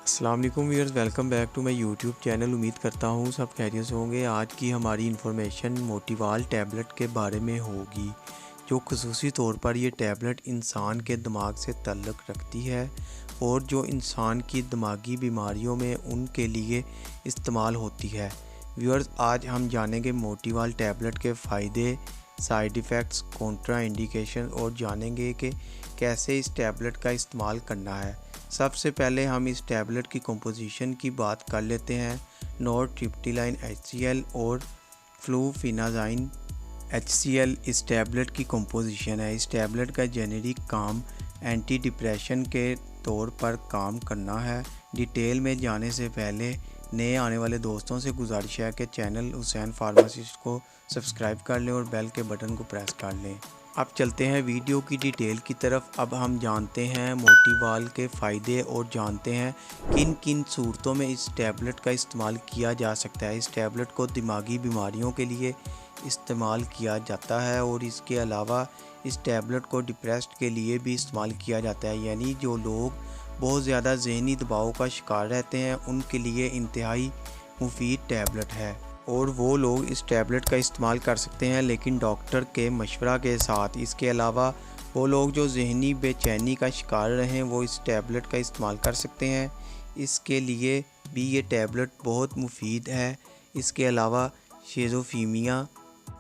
अस्सलाम वालेकुम viewers, welcome back to my YouTube channel. उम्मीद करता हूँ सब खैरियत से होंगे। आज की हमारी इन्फॉर्मेशन मोटिवाल टैबलेट के बारे में होगी, जो खुसूसी तौर पर ये टैबलेट इंसान के दिमाग से ताल्लुक़ रखती है और जो इंसान की दिमागी बीमारियों में उनके लिए इस्तेमाल होती है। व्यूअर्स, आज हम जानेंगे मोटिवाल टैबलेट के फ़ायदे, साइड इफ़ेक्ट्स, कॉन्ट्रा इंडिकेशन और जानेंगे कि कैसे इस टैबलेट का इस्तेमाल करना है। सबसे पहले हम इस टैबलेट की कंपोजिशन की बात कर लेते हैं। नॉरट्रिप्टिलाइन HCl और फ्लूफेनाज़ाइन HCl इस टैबलेट की कंपोजिशन है। इस टैबलेट का जेनेरिक काम एंटी डिप्रेशन के तौर पर काम करना है। डिटेल में जाने से पहले नए आने वाले दोस्तों से गुजारिश है कि चैनल हुसैन फार्मासिस्ट को सब्सक्राइब कर लें और बेल के बटन को प्रेस कर लें। अब चलते हैं वीडियो की डिटेल की तरफ। अब हम जानते हैं मोटिवाल के फ़ायदे और जानते हैं किन किन सूरतों में इस टैबलेट का इस्तेमाल किया जा सकता है। इस टैबलेट को दिमागी बीमारियों के लिए इस्तेमाल किया जाता है और इसके अलावा इस टैबलेट को डिप्रेस्ड के लिए भी इस्तेमाल किया जाता है, यानी जो लोग बहुत ज़्यादा ज़हनी दबाव का शिकार रहते हैं उनके लिए इंतहाई मुफीद टैबलेट है और वो लोग इस टैबलेट का इस्तेमाल कर सकते हैं, लेकिन डॉक्टर के मशवरा के साथ। इसके अलावा वो लोग जो ज़हनी बेचैनी का शिकार रहें वो इस टैबलेट का इस्तेमाल कर सकते हैं। इसके लिए भी ये टैबलेट बहुत मुफीद है। इसके अलावा शिज़ोफ्रेनिया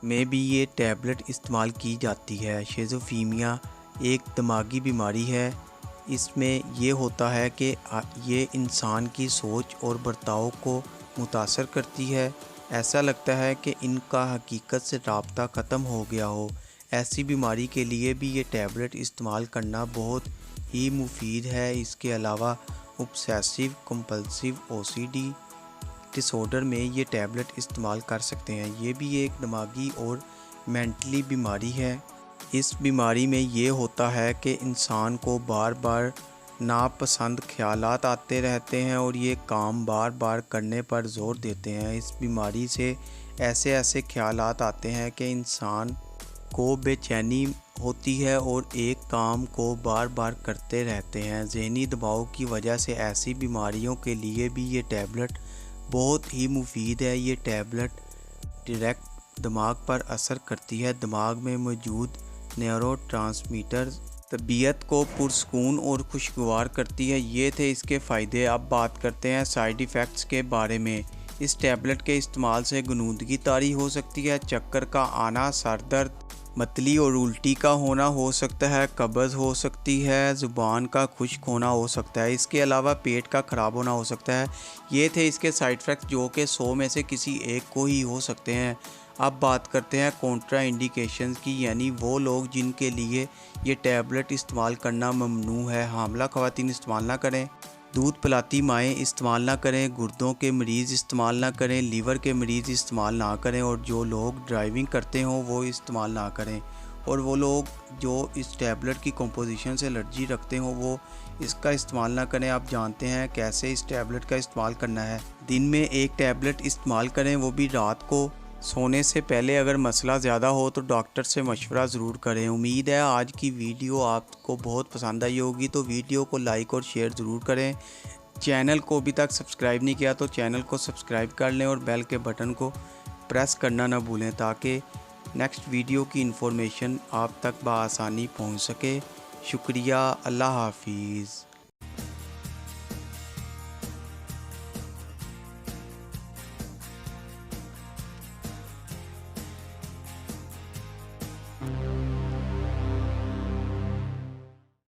में भी ये टैबलेट इस्तेमाल की जाती है। शिज़ोफ्रेनिया एक दिमागी बीमारी है। इसमें ये होता है कि ये इंसान की सोच और बर्ताव को मुतासर करती है। ऐसा लगता है कि इनका हकीकत से राब्ता ख़त्म हो गया हो। ऐसी बीमारी के लिए भी ये टैबलेट इस्तेमाल करना बहुत ही मुफीद है। इसके अलावा ऑब्सेसिव कंपल्सिव OCD डिसऑर्डर में ये टैबलेट इस्तेमाल कर सकते हैं। ये भी एक दिमागी और मेंटली बीमारी है। इस बीमारी में ये होता है कि इंसान को बार बार नापसंद ख्यालात आते रहते हैं और ये काम बार बार करने पर जोर देते हैं। इस बीमारी से ऐसे ख्यालात आते हैं कि इंसान को बेचैनी होती है और एक काम को बार बार करते रहते हैं। ज़हनी दबाव की वजह से ऐसी बीमारियों के लिए भी ये टैबलेट बहुत ही मुफीद है। ये टैबलेट डायरेक्ट दिमाग पर असर करती है। दिमाग में मौजूद न्यूरोट्रांसमीटर तबीयत को पुरस्कून और खुशगवार करती है। ये थे इसके फ़ायदे। अब बात करते हैं साइड इफ़ेक्ट्स के बारे में। इस टैबलेट के इस्तेमाल से गनूदगी तारी हो सकती है, चक्कर का आना, सर दर्द, मतली और उल्टी का होना हो सकता है, कब्ज़ हो सकती है, ज़ुबान का खुश्क होना हो सकता है। इसके अलावा पेट का ख़राब होना हो सकता है। ये थे इसके साइड इफ़ेक्ट्स, जो कि 100 में से किसी एक को ही हो सकते हैं। अब बात करते हैं कॉन्ट्रा इंडिकेशंस की, यानी वो लोग जिनके लिए ये टैबलेट इस्तेमाल करना ममनू है। हामिला ख़वातीन इस्तेमाल ना करें, दूध पिलाती माएँ इस्तेमाल ना करें, गुर्दों के मरीज़ इस्तेमाल ना करें, लीवर के मरीज़ इस्तेमाल ना करें और जो लोग ड्राइविंग करते हों वो इस्तेमाल ना करें। और वो लोग जो इस टैबलेट की कंपोजिशन से एलर्जी रखते हों वो इसका इस्तेमाल ना करें। आप जानते हैं कैसे इस टैबलेट का इस्तेमाल करना है। दिन में एक टैबलेट इस्तेमाल करें, वो भी रात को सोने से पहले। अगर मसला ज़्यादा हो तो डॉक्टर से मशवरा ज़रूर करें। उम्मीद है आज की वीडियो आपको बहुत पसंद आई होगी, तो वीडियो को लाइक और शेयर ज़रूर करें। चैनल को अभी तक सब्सक्राइब नहीं किया तो चैनल को सब्सक्राइब कर लें और बेल के बटन को प्रेस करना ना भूलें, ताकि नेक्स्ट वीडियो की इन्फॉर्मेशन आप तक बआसानी पहुँच सके। शुक्रिया। अल्लाह हाफिज़।